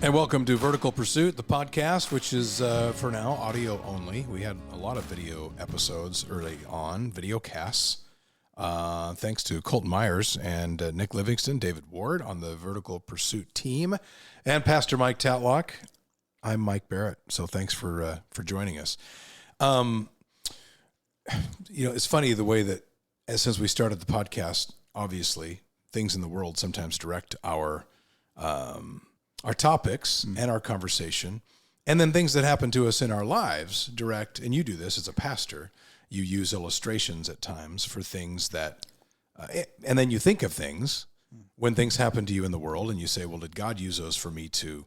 And welcome to Vertical Pursuit, the podcast, which is, for now, audio only. We had a lot of video episodes early on, video casts, thanks to Colton Myers and Nick Livingston, David Ward on the Vertical Pursuit team, and Pastor Mike Tatlock. I'm Mike Barrett, so thanks for joining us. It's funny the way that, since we started the podcast, obviously, things in the world sometimes direct our topics and our conversation, and then things that happen to us in our lives direct, and you do this as a pastor, you use illustrations at times for things that, and then you think of things when things happen to you in the world, and you say, well, did God use those for me to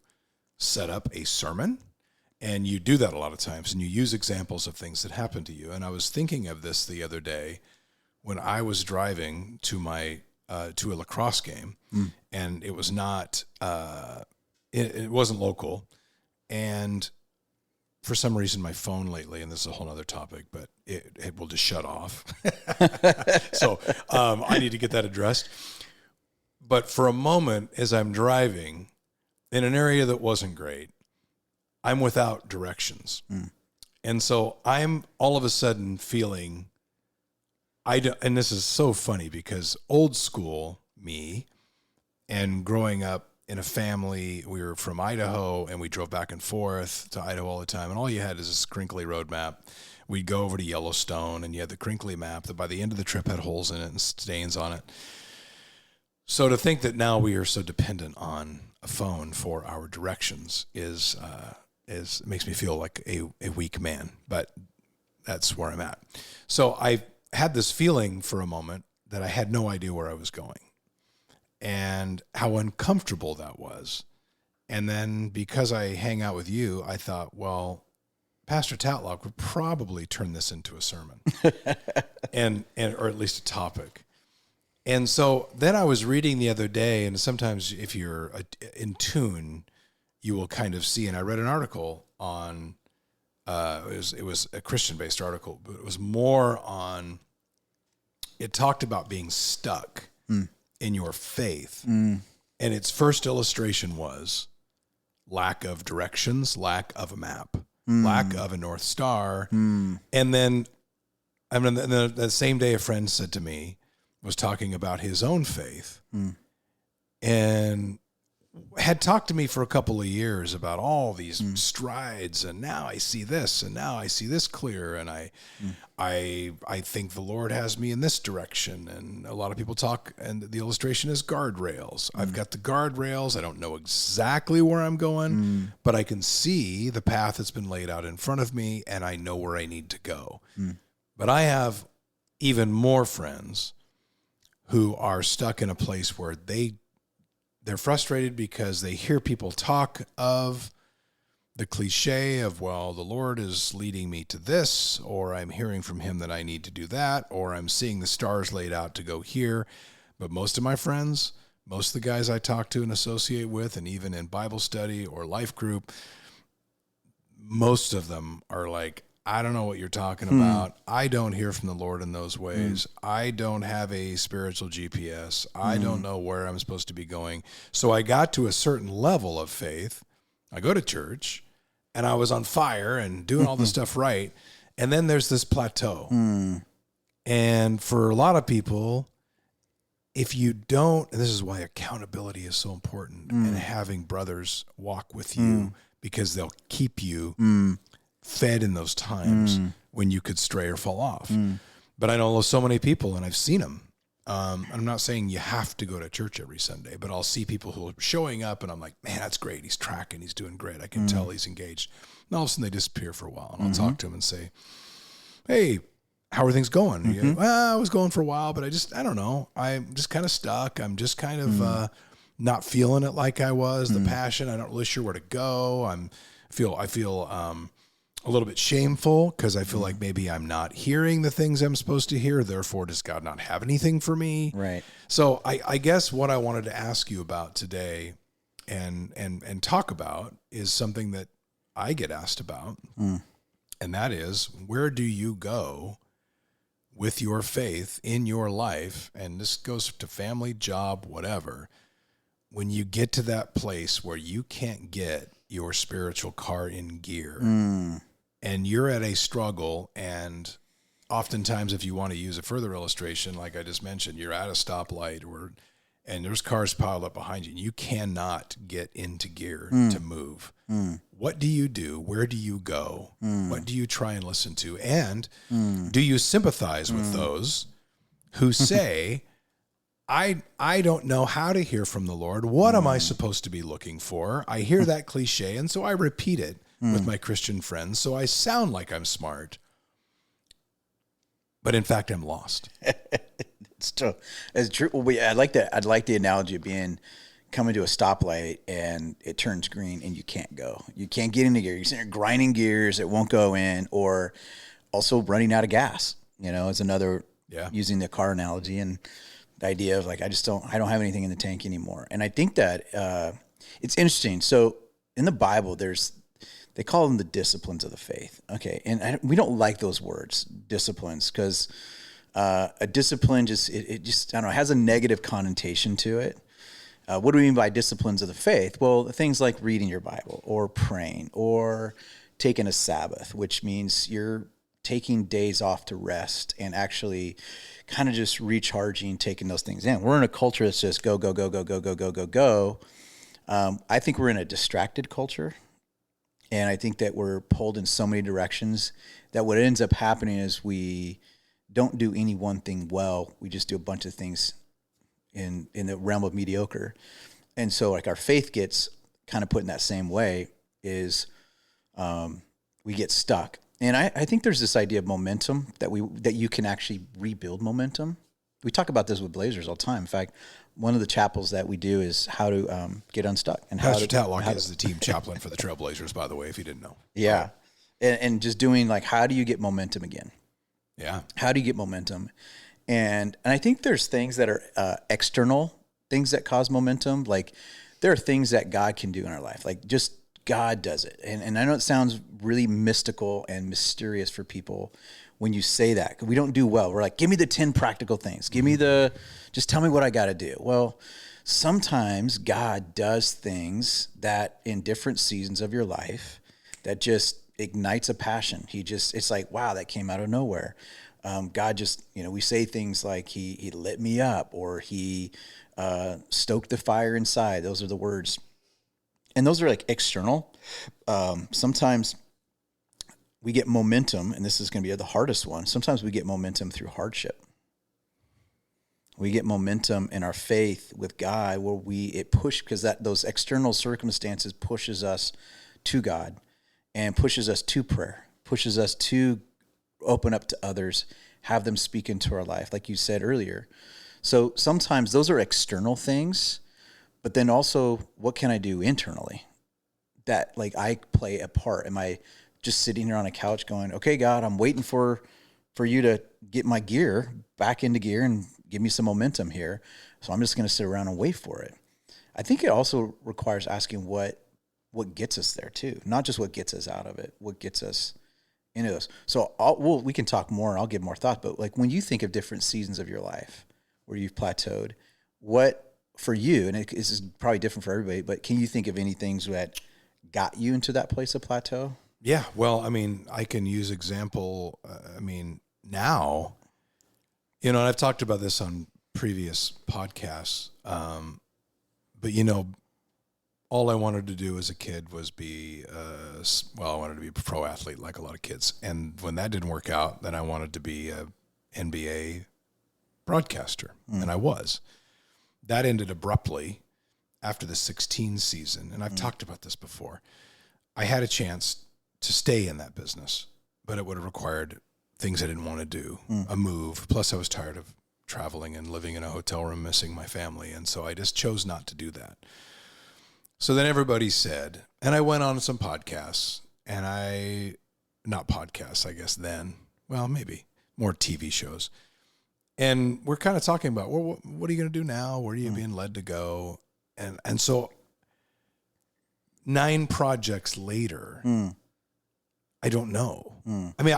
set up a sermon? And you do that a lot of times, and you use examples of things that happen to you. And I was thinking of this the other day when I was driving to my to a lacrosse game, and it was not... It wasn't local, and for some reason my phone lately, and this is a whole other topic, but it will just shut off. So I need to get that addressed. But for a moment, as I'm driving in an area that wasn't great, I'm without directions. And so I'm all of a sudden feeling, and this is so funny because old school me and growing up in a family, we were from Idaho, and we drove back and forth to Idaho all the time, and all you had is this crinkly road map. We'd go over to Yellowstone, and you had the crinkly map that by the end of the trip had holes in it and stains on it. So to think that now we are so dependent on a phone for our directions is makes me feel like a weak man, but that's where I'm at. So I had this feeling for a moment that I had no idea where I was going, and how uncomfortable that was. And then because I hang out with you, I thought, well, Pastor Tatlock would probably turn this into a sermon and or at least a topic. And so then I was reading the other day, and sometimes if you're in tune, you will kind of see, and I read an article on, it was a Christian-based article, but it was more on, it talked about being stuck in your faith. And its first illustration was lack of directions, lack of a map, lack of a North Star. And then, the same day a friend said to me, was talking about his own faith and had talked to me for a couple of years about all these strides, and now I see this, and now I see this clear, and I think the Lord has me in this direction. And a lot of people talk, and the illustration is guardrails. I've got the guardrails. I don't know exactly where I'm going, but I can see the path that's been laid out in front of me, and I know where I need to go. But I have even more friends who are stuck in a place where they're frustrated because they hear people talk of the cliche of, well, the Lord is leading me to this, or I'm hearing from him that I need to do that, or I'm seeing the stars laid out to go here. But most of my friends, most of the guys I talk to and associate with, and even in Bible study or life group, most of them are like, I don't know what you're talking about. I don't hear from the Lord in those ways. I don't have a spiritual GPS. I don't know where I'm supposed to be going. So I got to a certain level of faith. I go to church, and I was on fire and doing all the stuff right. And then there's this plateau. And for a lot of people, if you don't, and this is why accountability is so important, and having brothers walk with you, because they'll keep you fed in those times when you could stray or fall off. But I know so many people, and I've seen them. I'm not saying you have to go to church every Sunday, but I'll see people who are showing up, and I'm like, man, that's great. He's tracking. He's doing great. I can tell he's engaged. And all of a sudden they disappear for a while, and I'll talk to him and say, hey, how are things going? And you go, well, I was going for a while, but I don't know. I'm just kind of stuck. I'm just kind of not feeling it like I was. The passion, I'm not really sure where to go. I feel a little bit shameful because I feel like maybe I'm not hearing the things I'm supposed to hear. Therefore, does God not have anything for me? Right. So I guess what I wanted to ask you about today and talk about is something that I get asked about. And that is, where do you go with your faith in your life? And this goes to family, job, whatever. when you get to that place where you can't get your spiritual car in gear and you're at a struggle, and oftentimes if you want to use a further illustration, like I just mentioned, you're at a stoplight and there's cars piled up behind you and you cannot get into gear to move. What do you do? Where do you go? What do you try and listen to? And do you sympathize with those who say, I don't know how to hear from the Lord. What am I supposed to be looking for? I hear that cliche, and so I repeat it with my Christian friends, so I sound like I'm smart. But in fact, I'm lost. It's true. It's true. Well, I like that. I'd like the analogy of being coming to a stoplight and it turns green and you can't go. You can't get into gear. You're sitting there grinding gears. It won't go in, or also running out of gas. Is another using the car analogy, and the idea of like, I don't have anything in the tank anymore. And I think that it's interesting. So in the Bible, they call them the disciplines of the faith. Okay. And we don't like those words, disciplines, because a discipline it just, I don't know, has a negative connotation to it. What do we mean by disciplines of the faith? Well, things like reading your Bible or praying or taking a Sabbath, which means you're taking days off to rest and actually kind of just recharging, taking those things in. We're in a culture that's just go, go, go, go, go, go, go, go, go. I think we're in a distracted culture. And I think that we're pulled in so many directions that what ends up happening is we don't do any one thing well. We just do a bunch of things in the realm of mediocre. And so like our faith gets kind of put in that same way is we get stuck. And I think there's this idea of momentum that you can actually rebuild momentum. We talk about this with Blazers all the time. In fact, one of the chapels that we do is how to get unstuck. And Pastor Tatlock is the team chaplain for the Trailblazers, by the way, if you didn't know. Yeah. And just doing like, how do you get momentum again? Yeah. How do you get momentum? And I think there's things that are external, things that cause momentum. Like there are things that God can do in our life. Like just God does it. And I know it sounds really mystical and mysterious for people when you say that. We don't do well. We're like, give me the 10 practical things. Give me just tell me what I got to do. Well, sometimes God does things that in different seasons of your life that just ignites a passion. It's like, wow, that came out of nowhere. God just, we say things like he lit me up, or he stoked the fire inside. Those are the words. And those are like external. Sometimes we get momentum, and this is going to be the hardest one. Sometimes we get momentum through hardship. We get momentum in our faith with God where because those external circumstances pushes us to God and pushes us to prayer, pushes us to open up to others, have them speak into our life, like you said earlier. So sometimes those are external things, but then also what can I do internally that like I play a part? Am I just sitting here on a couch going, okay, God, I'm waiting for you to get my gear back into gear and give me some momentum here. So I'm just going to sit around and wait for it. I think it also requires asking what gets us there too, not just what gets us out of it, what gets us into this. So we can talk more and I'll give more thought, but like when you think of different seasons of your life where you've plateaued, what for you, and this is probably different for everybody, but can you think of any things that got you into that place of plateau? Yeah. Well, I mean, I can use example. Now, and I've talked about this on previous podcasts, but all I wanted to do as a kid was I wanted to be a pro athlete like a lot of kids. And when that didn't work out, then I wanted to be a NBA broadcaster. And I was. That ended abruptly after the 16 season. And I've talked about this before. I had a chance to stay in that business, but it would have required things I didn't want to do, a move. Plus I was tired of traveling and living in a hotel room, missing my family. And so I just chose not to do that. So then everybody said, and I went on some podcasts, and not podcasts, I guess then, well, maybe more TV shows. And we're kind of talking about, well, what are you going to do now? Where are you being led to go? And so 9 projects later, I don't know. I mean,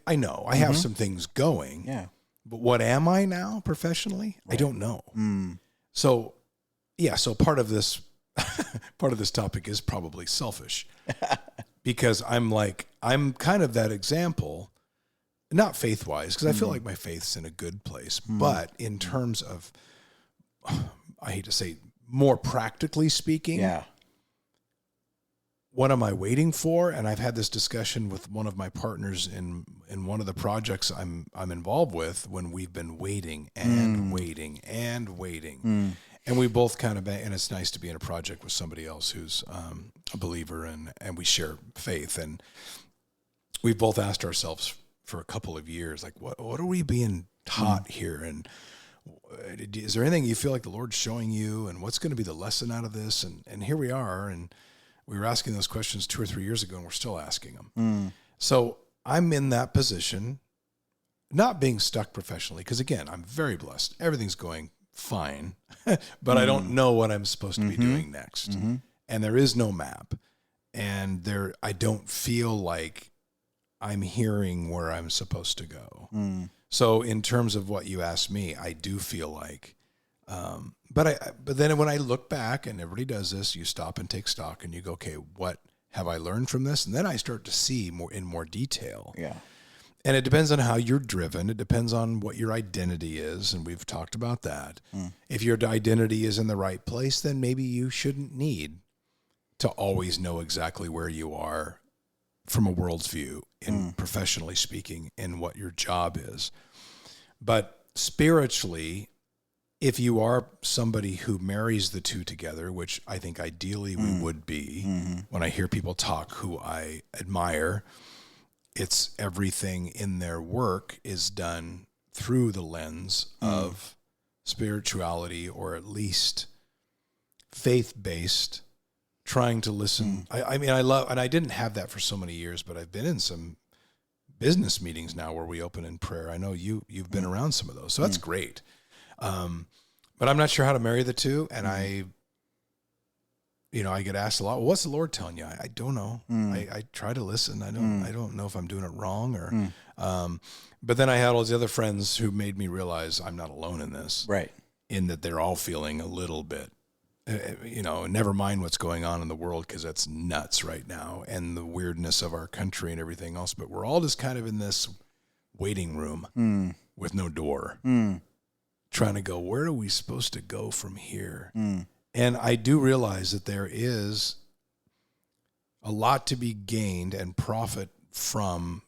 I know I have some things going, but what am I now professionally? Right. I don't know. So yeah, so part of this topic is probably selfish because I'm kind of that example, not faith wise, because I feel like my faith's in a good place, but in terms of, I hate to say, more practically speaking, Yeah. what am I waiting for? And I've had this discussion with one of my partners in one of the projects I'm involved with, when we've been waiting and waiting and waiting. And we both kind of, and it's nice to be in a project with somebody else who's a believer, and we share faith. And we've both asked ourselves for a couple of years, like, what are we being taught here? And is there anything you feel like the Lord's showing you? And what's going to be the lesson out of this? And here we are. And we were asking those questions 2 or 3 years ago, and we're still asking them. So I'm in that position, not being stuck professionally, because again, I'm very blessed. Everything's going fine, but I don't know what I'm supposed to be doing next. And there is no map. And I don't feel like I'm hearing where I'm supposed to go. So in terms of what you asked me, I do feel like, but then when I look back, and everybody does this, you stop and take stock and you go, okay, what have I learned from this? And then I start to see more detail. Yeah. And it depends on how you're driven. It depends on what your identity is. And we've talked about that. If your identity is in the right place, then maybe you shouldn't need to always know exactly where you are from a world's view, in professionally speaking, in what your job is. But spiritually, if you are somebody who marries the two together, which I think ideally we would be, when I hear people talk who I admire, it's everything in their work is done through the lens of spirituality, or at least faith-based, trying to listen. I mean, I love, and I didn't have that for so many years, but I've been in some business meetings now where we open in prayer. I know you've been around some of those, so that's great. But I'm not sure how to marry the two. And I get asked a lot, well, what's the Lord telling you? I don't know. I try to listen. I don't know if I'm doing it wrong or, but then I had all these other friends who made me realize I'm not alone in this, Right. in that they're all feeling a little bit, never mind what's going on in the world, because that's nuts right now, and the weirdness of our country and everything else. But we're all just kind of in this waiting room with no door, trying to go, where are we supposed to go from here? And I do realize that there is a lot to be gained and profit from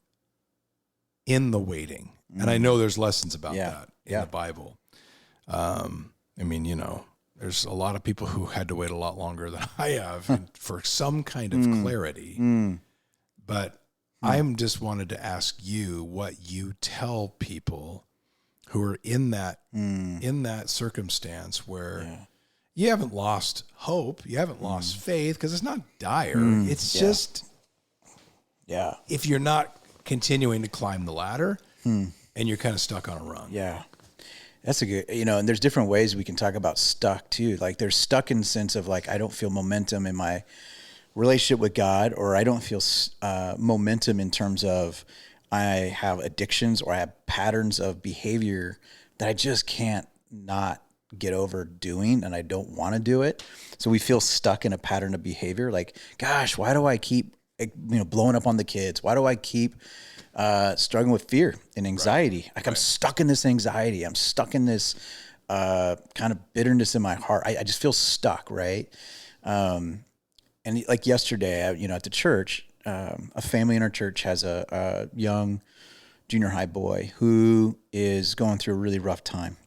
in the waiting. And I know there's lessons about that in the Bible. I mean, there's a lot of people who had to wait a lot longer than I have for some kind of clarity. But I'm just wanted to ask you what you tell people who are in that circumstance where you haven't lost hope, you haven't lost faith, because it's not dire. It's just if you're not continuing to climb the ladder and you're kind of stuck on a run. Yeah. That's a good, and there's different ways we can talk about stuck too. Like there's stuck in the sense of like, I don't feel momentum in my relationship with God, or I don't feel momentum in terms of I have addictions or I have patterns of behavior that I just can't not get over doing, and I don't want to do it. So we feel stuck in a pattern of behavior. Like, gosh, why do I keep, blowing up on the kids? Why do I keep struggling with fear and anxiety? Right. Like I'm stuck in this anxiety. I'm stuck in this kind of bitterness in my heart. I just feel stuck, right? And like yesterday, at the church, a family in our church has a young junior high boy who is going through a really rough time.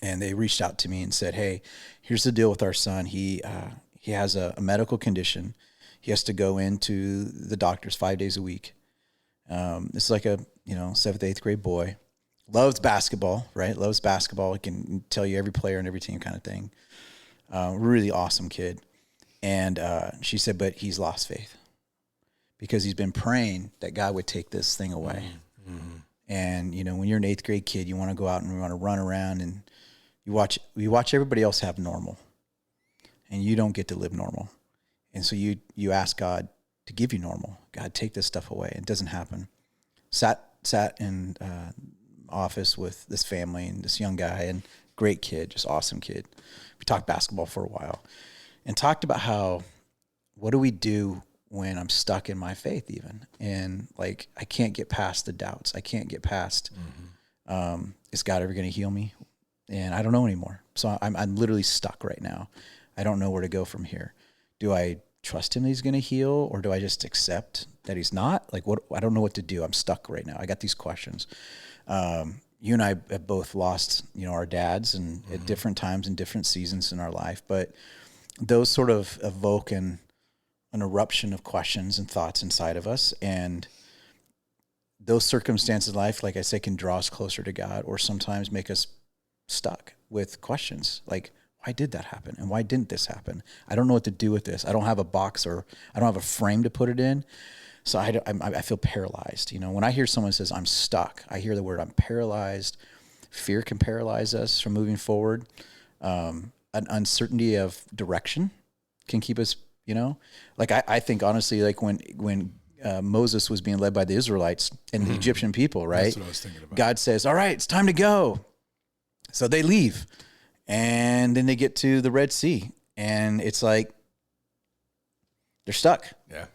And they reached out to me and said, hey, here's the deal with our son. He has a medical condition. He has to go into the doctors 5 days a week. It's like a, 7th, 8th grade boy. Loves basketball, right? Loves basketball. He can tell you every player and every team kind of thing. Really awesome kid. And she said, but he's lost faith because he's been praying that God would take this thing away. Mm-hmm. And, when you're an 8th grade kid, you want to go out and you want to run around and you watch everybody else have normal and you don't get to live normal. And so you ask God to give you normal. God, take this stuff away. It doesn't happen. Sat in office with this family and this young guy, and great kid, just awesome kid. We talked basketball for a while and talked about how, what do we do when I'm stuck in my faith even? And like, I can't get past the doubts. I can't get past, is God ever going to heal me? And I don't know anymore. So I'm literally stuck right now. I don't know where to go from here. Do I trust him that he's going to heal, or do I just accept that he's not? Like, what? I don't know what to do. I'm stuck right now. I got these questions. You and I have both lost, our dads, and at different times and different seasons in our life. But those sort of evoke an eruption of questions and thoughts inside of us, and those circumstances in life, like I say, can draw us closer to God, or sometimes make us stuck with questions like, why did that happen? And why didn't this happen? I don't know what to do with this. I don't have a box, or I don't have a frame to put it in. So I feel paralyzed. When I hear someone says, I'm stuck, I hear the word I'm paralyzed. Fear can paralyze us from moving forward. An uncertainty of direction can keep us, like I think honestly, like when Moses was being led by the Israelites and the Egyptian people, right? That's what I was thinking about. God says, all right, it's time to go. So they leave. And then they get to the Red Sea, and it's like they're stuck. Yeah.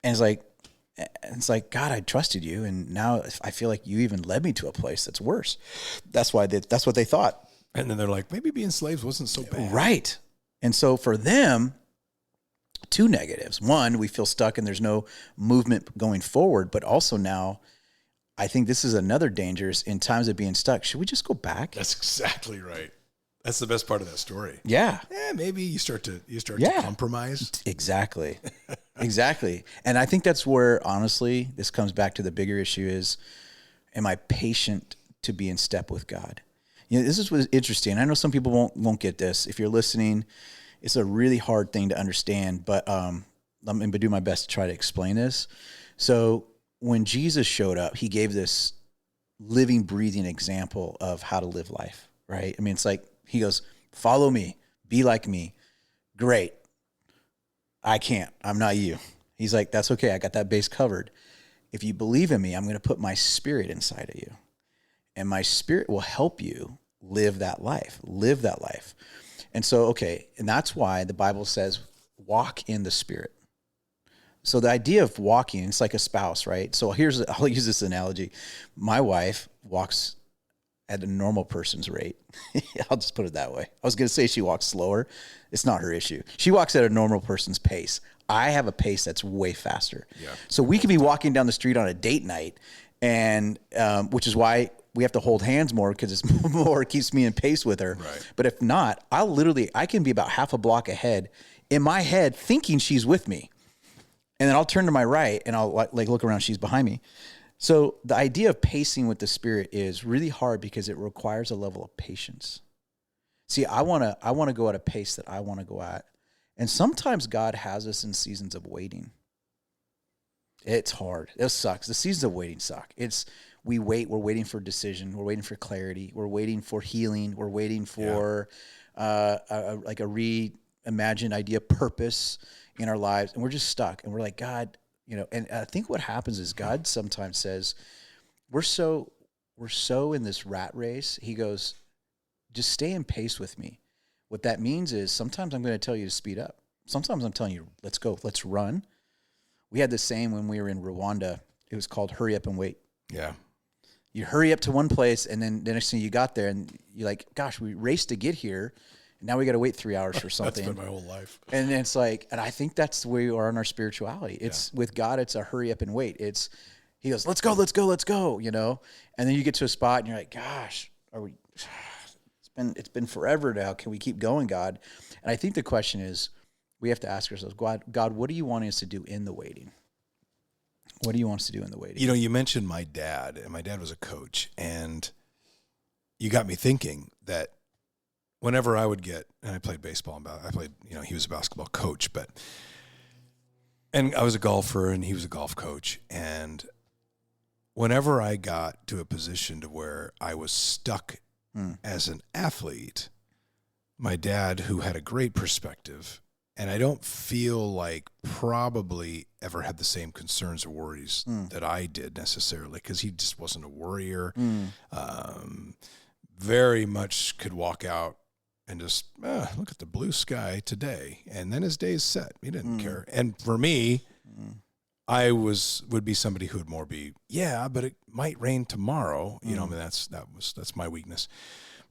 And it's like, God, I trusted you, and now I feel like you even led me to a place that's worse. That's what they thought. And then they're like, maybe being slaves wasn't so bad. Right. And so for them, two negatives. One, we feel stuck and there's no movement going forward, but also now I think this is another dangerous in times of being stuck. Should we just go back? That's exactly right. That's the best part of that story. Yeah. Maybe you start to compromise. Exactly. Exactly. And I think that's where, honestly, this comes back to the bigger issue is, am I patient to be in step with God? This is what's interesting. I know some people won't get this. If you're listening, it's a really hard thing to understand, but I'm going to do my best to try to explain this. So when Jesus showed up, he gave this living, breathing example of how to live life, right? I mean, it's like, he goes, follow me, be like me. Great. I can't. I'm not you. He's like, that's okay. I got that base covered. If you believe in me, I'm going to put my spirit inside of you. And my spirit will help you live that life. And so, okay. And that's why the Bible says, walk in the spirit. So the idea of walking, it's like a spouse, right? So I'll use this analogy. My wife walks at a normal person's rate. I'll just put it that way. I was going to say she walks slower. It's not her issue. She walks at a normal person's pace. I have a pace that's way faster. Yeah. So we could be walking down the street on a date night, and which is why we have to hold hands more, because it's more, it keeps me in pace with her. Right. But if not, I can be about half a block ahead in my head thinking she's with me. And then I'll turn to my right and I'll like look around, she's behind me. So the idea of pacing with the Spirit is really hard because it requires a level of patience. See, I want to go at a pace that I want to go at. And sometimes God has us in seasons of waiting. It's hard. It sucks. The seasons of waiting suck. We wait. We're waiting for decision. We're waiting for clarity. We're waiting for healing. We're waiting for a reimagined idea, purpose in our lives. And we're just stuck. And we're like, God, and I think what happens is God sometimes says, we're so in this rat race. He goes, just stay in pace with me. What that means is sometimes I'm going to tell you to speed up. Sometimes I'm telling you, let's go, let's run. We had the same when we were in Rwanda. It was called hurry up and wait. Yeah. You hurry up to one place, and then the next thing you got there, and you're like, gosh, we raced to get here. And now we got to wait 3 hours for something. That's been my whole life. And it's like, and I think that's where we are in our spirituality. It's with God, it's a hurry up and wait. He goes, let's go. And then you get to a spot and you're like, gosh, it's been forever now. Can we keep going, God? And I think the question is, we have to ask ourselves, God, what do you want us to do in the waiting? What do you want us to do in the waiting? You mentioned my dad, and my dad was a coach, and you got me thinking that whenever I would and I played baseball, he was a basketball coach, and I was a golfer and he was a golf coach. And whenever I got to a position to where I was stuck as an athlete, my dad, who had a great perspective, and I don't feel like probably ever had the same concerns or worries that I did necessarily, because he just wasn't a worrier. very much could walk out and just look at the blue sky today, and then his day's set. He didn't care. And for me, I would be somebody who would more be, but it might rain tomorrow. You know, I mean, that's my weakness.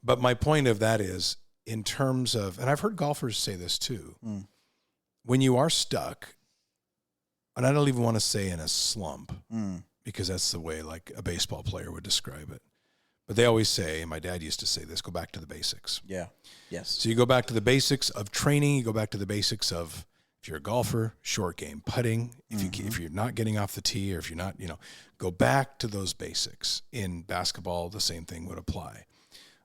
But my point of that is, in terms of, and I've heard golfers say this too, when you are stuck, and I don't even want to say in a slump, because that's the way like a baseball player would describe it. But they always say, and my dad used to say this, go back to the basics. Yeah. Yes. So you go back to the basics of training. You go back to the basics of, if you're a golfer, short game putting. If you're not getting off the tee, or if you're not, go back to those basics. In basketball, the same thing would apply.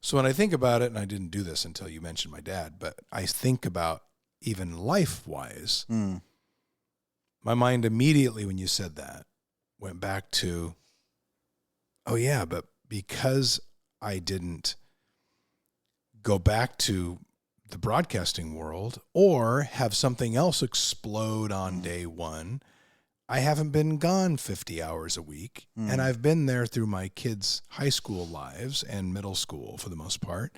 So when I think about it, and I didn't do this until you mentioned my dad, but I think about even life-wise, my mind immediately, when you said that, went back to, oh yeah, but because I didn't go back to the broadcasting world or have something else explode on day one, I haven't been gone 50 hours a week. And I've been there through my kids' high school lives and middle school for the most part.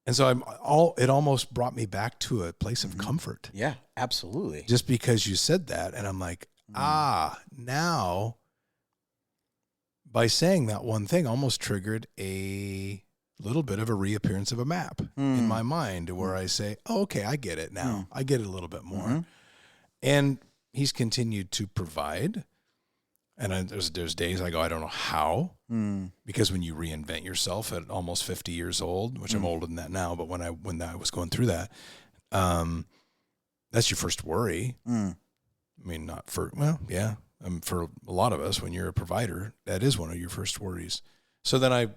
And so it almost brought me back to a place of comfort. Yeah, absolutely. Just because you said that. And I'm like, now by saying that one thing almost triggered a little bit of a reappearance of a map in my mind, where I say, oh, okay, I get it now. I get it a little bit more. And he's continued to provide. And there's days I go, I don't know how, because when you reinvent yourself at almost 50 years old, which I'm older than that now, but when I was going through that, that's your first worry. I mean, not for, well, yeah. For a lot of us, when you're a provider, that is one of your first worries. So then I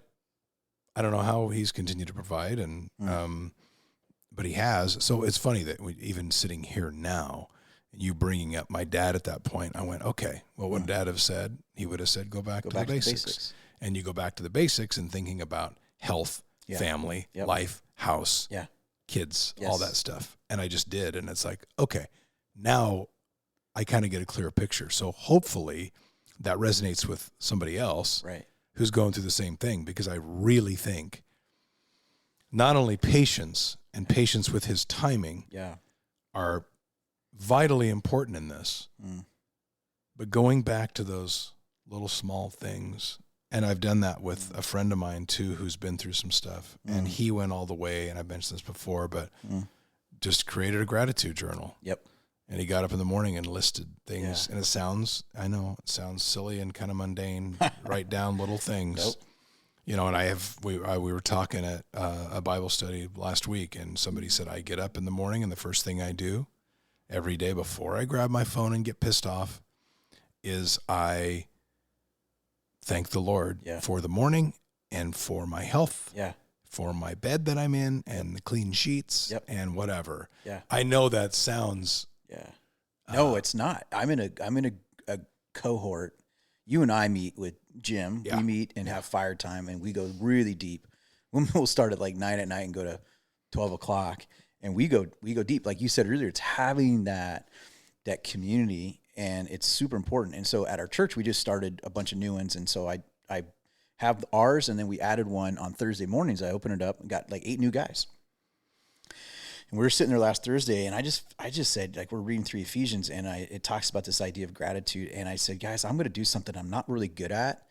don't know how he's continued to provide, and but he has. So it's funny that even sitting here now, you bringing up my dad at that point, I went, okay, well, what Dad have said? He would have said, go back to the basics. And you go back to the basics and thinking about health, family, life, house, kids, all that stuff. And I just did, and it's like, okay, now I kind of get a clearer picture. So hopefully that resonates with somebody else who's going through the same thing, because I really think not only patience and patience with his timing are vitally important in this, but going back to those little small things. And I've done that with a friend of mine too, who's been through some stuff, and he went all the way, and I've mentioned this before, but just created a gratitude journal. And he got up in the morning and listed things. And it sounds silly and kind of mundane. Write down little things. And we were talking at a Bible study last week, and somebody said, I get up in the morning, and the first thing I do every day before I grab my phone and get pissed off is I thank the Lord for the morning and for my health. For my bed that I'm in and the clean sheets and whatever. I know that sounds... No, it's not. I'm in a cohort. You and I meet with Jim. We meet and have fire time, and we go really deep. We'll start at like 9 at night and go to 12 o'clock, and we go deep. Like you said earlier, it's having that community, and it's super important. And so at our church, we just started a bunch of new ones, and so I have ours, and then we added one on Thursday mornings. I opened it up and got like 8 new guys. And we were sitting there last Thursday, and I just said, like, we're reading through Ephesians, and it talks about this idea of gratitude. And I said, guys, I'm going to do something I'm not really good at,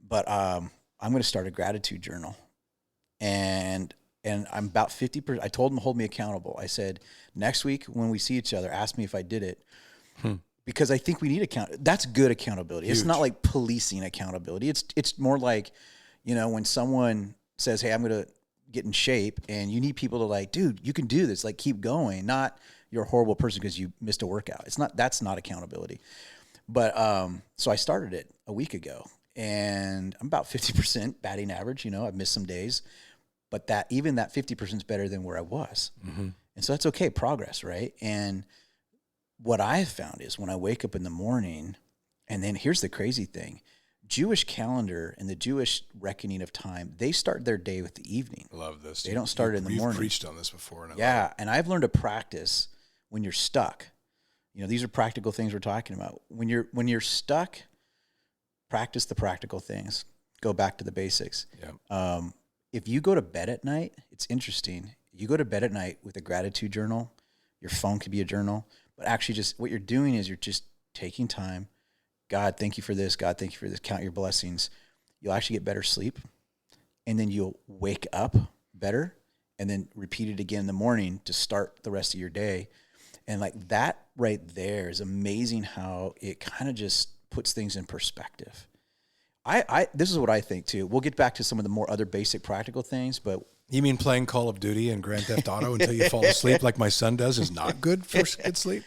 but I'm going to start a gratitude journal. And I'm about 50%. I told them to hold me accountable. I said, next week when we see each other, ask me if I did it. Because I think we need that's good accountability. Huge. It's not like policing accountability. It's more like, when someone says, hey, I'm going to get in shape, and you need people to like, dude, you can do this. Like, keep going. Not you're a horrible person because you missed a workout. That's not accountability. But so I started it a week ago, and I'm about 50% batting average. I've missed some days, but that 50% is better than where I was. And so that's okay. Progress, right? And what I have found is when I wake up in the morning, and then here's the crazy thing. Jewish calendar and the Jewish reckoning of time, they start their day with the evening. I love this. They don't start it in the morning. You've preached on this before. And I've learned to practice when you're stuck. These are practical things we're talking about. When you're stuck, practice the practical things. Go back to the basics. if you go to bed at night, it's interesting. You go to bed at night with a gratitude journal. Your phone could be a journal, but actually just what you're doing is you're just taking time. God, thank you for this. God, thank you for this. Count your blessings. You'll actually get better sleep. And then you'll wake up better and then repeat it again in the morning to start the rest of your day. And like that right there is amazing how it kind of just puts things in perspective. This is what I think too. We'll get back to some of the more other basic practical things, but You mean playing Call of Duty and Grand Theft Auto until you fall asleep like my son does is not good for good sleep?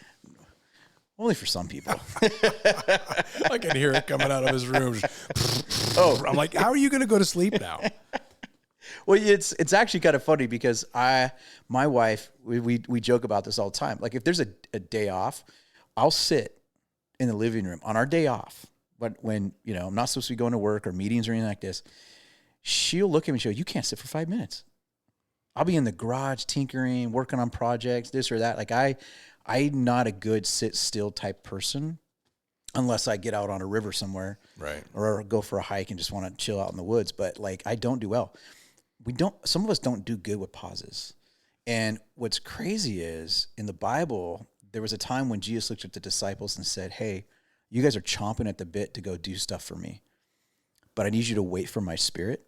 only for some people. I can hear it coming out of his room. Oh, I'm like, how are you going to go to sleep now? Well, it's actually kind of funny because my wife, we joke about this all the time. Like if there's a day off, I'll sit in the living room on our day off. But when, I'm not supposed to be going to work or meetings or anything like this, she'll look at me and she'll go, you can't sit for 5 minutes. I'll be in the garage tinkering, working on projects, this or that. Like I'm not a good sit still type person unless I get out on a river somewhere, right, or go for a hike and just want to chill out in the woods. But like, I don't do well. Some of us don't do good with pauses. And what's crazy is in the Bible, there was a time when Jesus looked at the disciples and said, hey, you guys are chomping at the bit to go do stuff for me, but I need you to wait for my Spirit.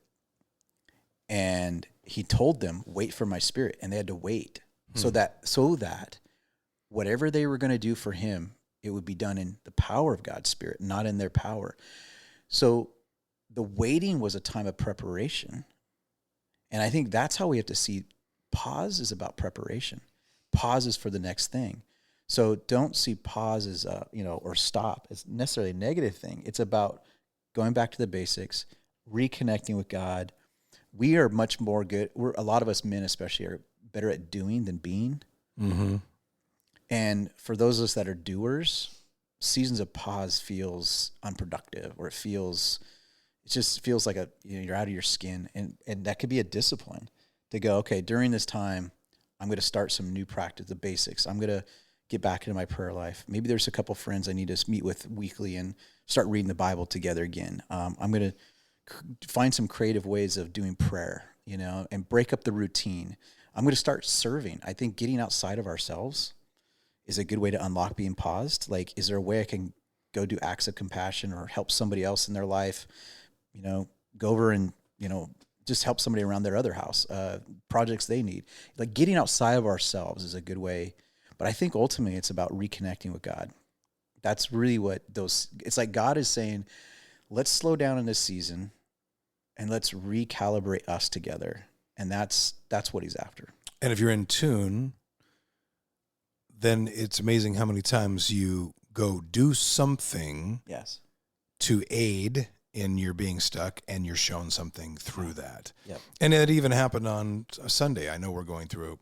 And he told them, wait for my Spirit. And they had to wait so that whatever they were going to do for him, it would be done in the power of God's Spirit, not in their power. So the waiting was a time of preparation. And I think that's how we have to see pause is about preparation. Pause is for the next thing. So don't see pause as or stop as necessarily a negative thing. It's about going back to the basics, reconnecting with God. We are much more good. A lot of us men especially are better at doing than being. Mm-hmm. And for those of us that are doers, seasons of pause feels unproductive, or it just feels like you're out of your skin. And that could be a discipline to go, okay, during this time, I'm going to start some new practice, the basics. I'm going to get back into my prayer life. Maybe there's a couple friends I need to meet with weekly and start reading the Bible together again. I'm going to find some creative ways of doing prayer, and break up the routine. I'm going to start serving. I think getting outside of ourselves is a good way to unlock being paused. Like, is there a way I can go do acts of compassion or help somebody else in their life? Go over and, just help somebody around their other house, projects they need. Like getting outside of ourselves is a good way. But I think ultimately it's about reconnecting with God. That's really it's like God is saying, let's slow down in this season and let's recalibrate us together. And that's what he's after. And if you're in tune, then it's amazing how many times you go do something Yes. to aid in your being stuck, and you're shown something through that. Yep. And it even happened on Sunday. I know we're going through,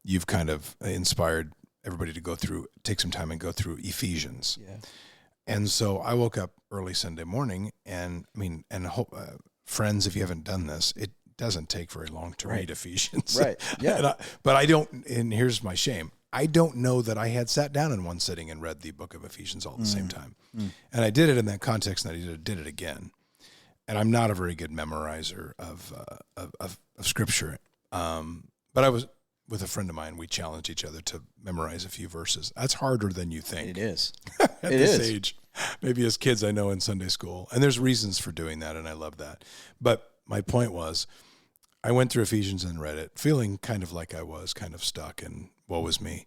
you've kind of inspired everybody to take some time and go through Ephesians. Yeah. And so I woke up early Sunday morning, and friends, if you haven't done this, it doesn't take very long to read Ephesians. Right. Yeah. But I don't, and here's my shame. I don't know that I had sat down in one sitting and read the book of Ephesians all at the same time. And I did it in that context, and I did it again. And I'm not a very good memorizer of scripture. But I was with a friend of mine. We challenged each other to memorize a few verses. That's harder than you think. It is. At this age. Maybe as kids, I know in Sunday school. And there's reasons for doing that, and I love that. But my point was, I went through Ephesians and read it, feeling kind of like I was kind of stuck and woe was me.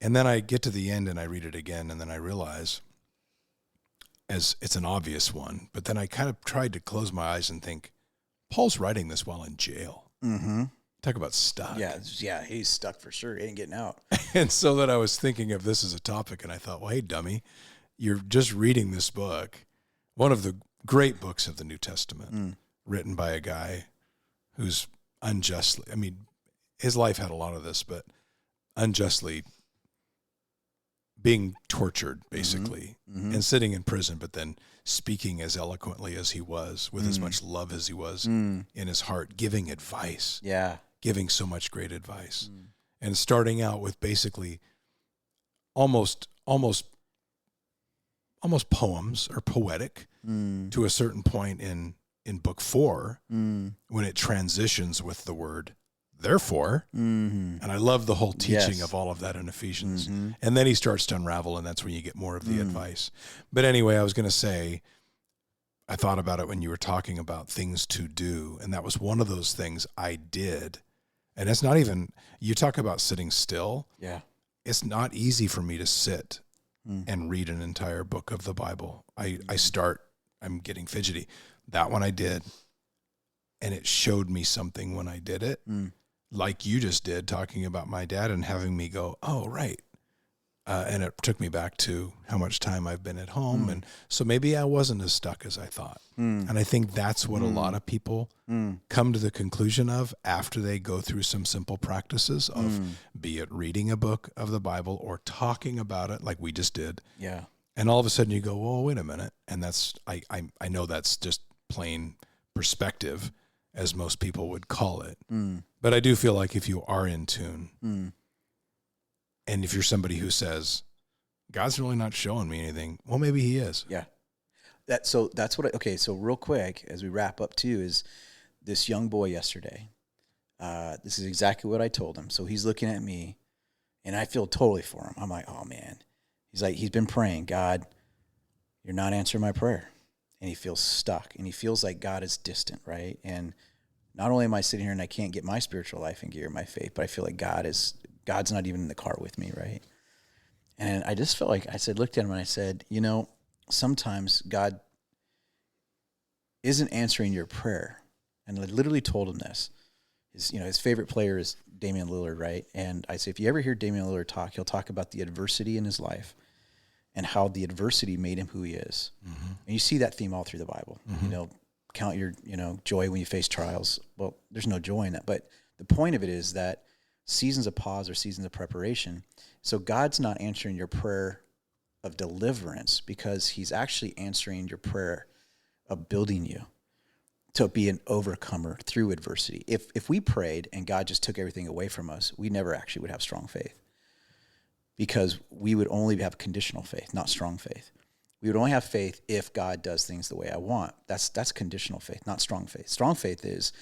And then I get to the end and I read it again, and then I realize, as it's an obvious one, but then I kind of tried to close my eyes and think, Paul's writing this while in jail. Mm-hmm. Talk about stuck. Yeah, he's stuck for sure. He ain't getting out. And so that I was thinking of this as a topic, and I thought, well, hey, dummy, you're just reading this book, one of the great books of the New Testament, written by a guy who's unjustly, his life had a lot of this, but unjustly being tortured, basically, and sitting in prison, but then speaking as eloquently as he was, with as much love as he was in his heart, giving advice. Yeah. Giving so much great advice. And starting out with basically almost poems or poetic to a certain point in in book 4, when it transitions with the word therefore. And I love the whole teaching of all of that in Ephesians. And then he starts to unravel, and that's when you get more of the advice. But anyway, I was going to say, I thought about it when you were talking about things to do, and that was one of those things I did. And it's not even, you talk about sitting still. Yeah. It's not easy for me to sit and read an entire book of the Bible. I'm getting fidgety. That one I did, and it showed me something when I did it, like you just did, talking about my dad and having me go, oh, right. And it took me back to how much time I've been at home. And so maybe I wasn't as stuck as I thought. And I think that's what a lot of people come to the conclusion of after they go through some simple practices of be it reading a book of the Bible or talking about it like we just did. Yeah. And all of a sudden you go, well, wait a minute. And that's, I know that's just plain perspective, as most people would call it. But I do feel like if you are in tune, and if you're somebody who says, God's really not showing me anything, well, maybe he is. Yeah. That's what so real quick, as we wrap up too, is this young boy yesterday. This is exactly what I told him. So he's looking at me, and I feel totally for him. I'm like, oh man. He's like, he's been praying, God, you're not answering my prayer. And he feels stuck, and he feels like God is distant, right? And not only am I sitting here and I can't get my spiritual life in gear, my faith, but I feel like God's not even in the car with me, right? And I just felt like looked at him and I said, sometimes God isn't answering your prayer. And I literally told him this. His favorite player is Damian Lillard, right? And I say, if you ever hear Damian Lillard talk, he'll talk about the adversity in his life and how the adversity made him who he is. And you see that theme all through the Bible. Count your, joy when you face trials. Well, there's no joy in that. But the point of it is that seasons of pause or seasons of preparation. So God's not answering your prayer of deliverance because he's actually answering your prayer of building you to be an overcomer through adversity. If we prayed and God just took everything away from us, we never actually would have strong faith, because we would only have conditional faith, not strong faith. We would only have faith if God does things the way I want. That's conditional faith, not strong faith. Strong faith is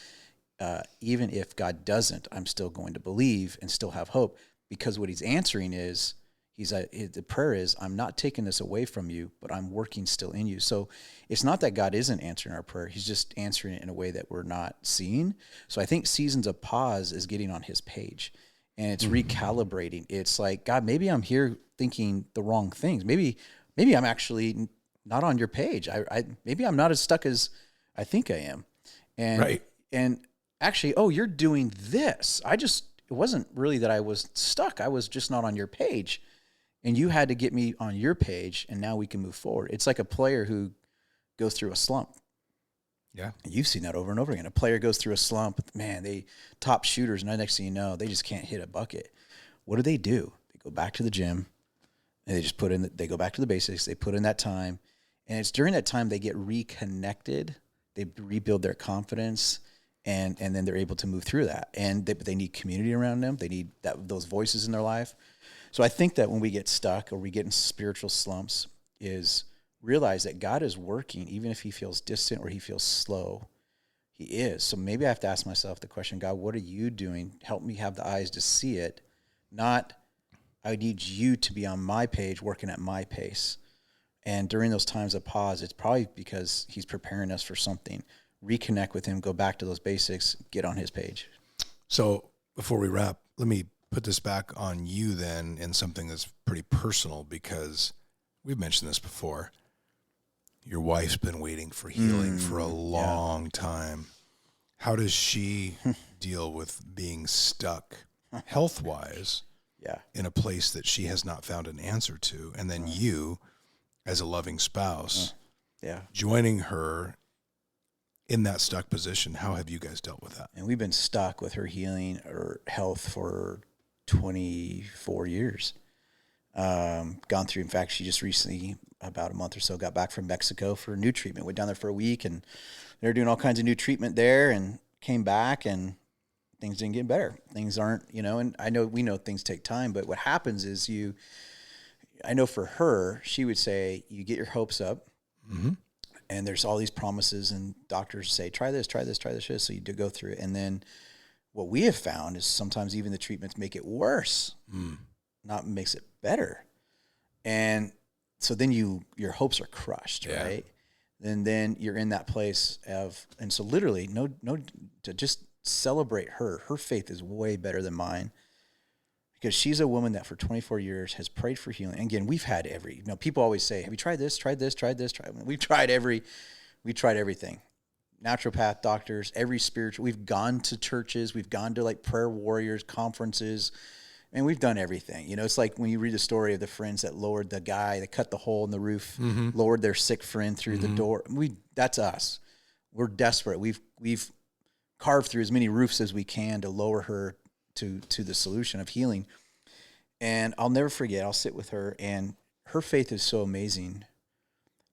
even if God doesn't, I'm still going to believe and still have hope, because what he's answering is, the prayer is, I'm not taking this away from you, but I'm working still in you. So it's not that God isn't answering our prayer. He's just answering it in a way that we're not seeing. So I think seasons of pause is getting on his page, and it's recalibrating. It's like, God, maybe I'm here thinking the wrong things. Maybe I'm actually not on your page. Maybe I'm not as stuck as I think I am. And actually, you're doing this. It wasn't really that I was stuck. I was just not on your page. And you had to get me on your page, and now we can move forward. It's like a player who goes through a slump. Yeah. And you've seen that over and over again. A player goes through a slump, man, they top shooters, and the next thing you know, they just can't hit a bucket. What do? They go back to the gym, and they go back to the basics. They put in that time. And it's during that time they get reconnected. They rebuild their confidence. And then they're able to move through that. And they need community around them. They need those voices in their life. So I think that when we get stuck or we get in spiritual slumps, is realize that God is working, even if he feels distant or he feels slow. He is. So maybe I have to ask myself the question, God, what are you doing? Help me have the eyes to see it. Not, I need you to be on my page, working at my pace. And during those times of pause, it's probably because he's preparing us for something. Reconnect with him, go back to those basics, get on his page. So before we wrap, let me put this back on you then in something that's pretty personal, because we've mentioned this before. Your wife's been waiting for healing for a long time. How does she deal with being stuck health-wise in a place that she has not found an answer to? And then you, as a loving spouse, joining her in that stuck position, how have you guys dealt with that? And we've been stuck with her healing or health for 24 years. Gone through, in fact, she just recently, about a month or so, got back from Mexico for new treatment. Went down there for a week, and they're doing all kinds of new treatment there, and came back, and things didn't get better. Things aren't, and we know things take time, but what happens is I know for her, she would say, you get your hopes up, And there's all these promises, and doctors say, try this, try this, try this. So you do go through it. And then what we have found is sometimes even the treatments make it worse, not makes it better. And so then your hopes are crushed, right? And then you're in that place of, and so literally to just celebrate her. Her faith is way better than mine, because she's a woman that for 24 years has prayed for healing. And again, we've had people always say, have you tried this, tried this, tried this, tried. We tried everything. Naturopath, doctors, every spiritual. We've gone to churches. We've gone to like prayer warriors conferences, and we've done everything. It's like when you read the story of the friends that lowered the guy that cut the hole in the roof, lowered their sick friend through the door. That's us. We're desperate. We've carved through as many roofs as we can to lower her to the solution of healing. And I'll never forget, I'll sit with her, and her faith is so amazing,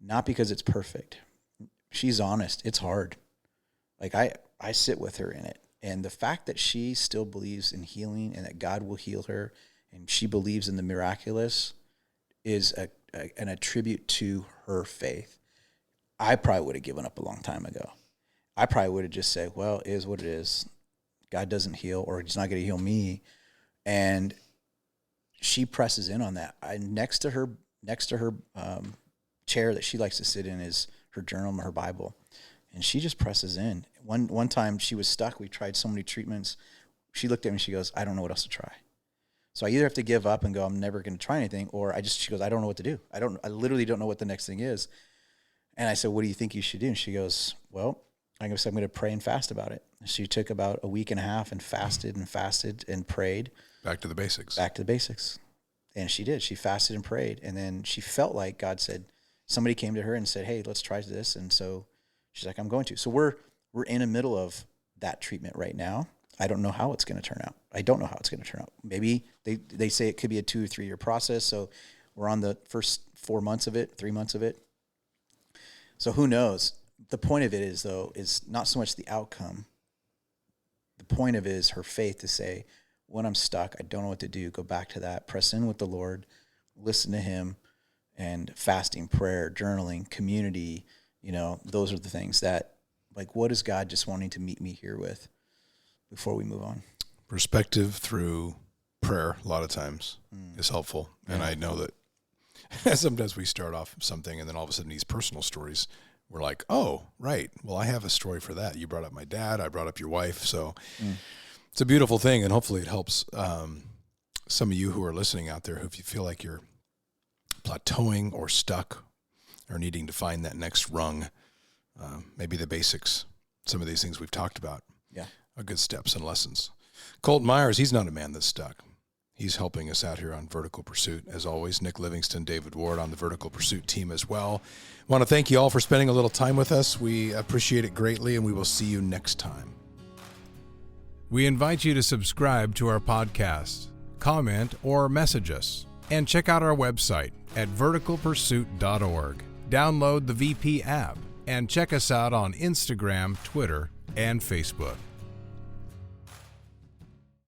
not because it's perfect. She's honest. It's hard. Like I sit with her in it. And the fact that she still believes in healing and that God will heal her, and she believes in the miraculous, is an attribute to her faith. I probably would have given up a long time ago. I probably would have just said, well, it is what it is. God doesn't heal, or he's not going to heal me. And she presses in on that. Next to her chair that she likes to sit in is her journal, her Bible. And she just presses in. One time she was stuck. We tried so many treatments. She looked at me and she goes, I don't know what else to try. So I either have to give up and go, I'm never going to try anything, or she goes, I don't know what to do. I literally don't know what the next thing is. And I said, what do you think you should do? And she goes, well, I guess I'm going to pray and fast about it. And she took about a week and a half and fasted and prayed. Back to the basics. And she did. She fasted and prayed. And then she felt like God said, somebody came to her and said, hey, let's try this. And so she's like, I'm going to. So we're in the middle of that treatment right now. I don't know how it's going to turn out. I don't know how it's going to turn out. Maybe they say it could be a 2 or 3 year process. So we're on the first 4 months of it, 3 months of it. So who knows? The point of it is, though, is not so much the outcome. The point of it is her faith to say, when I'm stuck, I don't know what to do. Go back to that. Press in with the Lord. Listen to him. And fasting, prayer, journaling, community, those are the things that, like, what is God just wanting to meet me here with before we move on? Perspective through prayer a lot of times is helpful. Yeah. And I know that sometimes we start off something and then all of a sudden these personal stories, we're like, oh, right. Well, I have a story for that. You brought up my dad. I brought up your wife. So it's a beautiful thing. And hopefully it helps some of you who are listening out there, if you feel like you're plateauing or stuck or needing to find that next rung, maybe the basics, some of these things we've talked about are good steps and lessons. Colt Myers, he's not a man that's stuck. He's helping us out here on Vertical Pursuit. As always, Nick Livingston, David Ward on the Vertical Pursuit team as well. I want to thank you all for spending a little time with us. We appreciate it greatly, and we will see you next time. We invite you to subscribe to our podcast, comment, or message us, and check out our website at verticalpursuit.org. Download the VP app and check us out on Instagram, Twitter, and Facebook.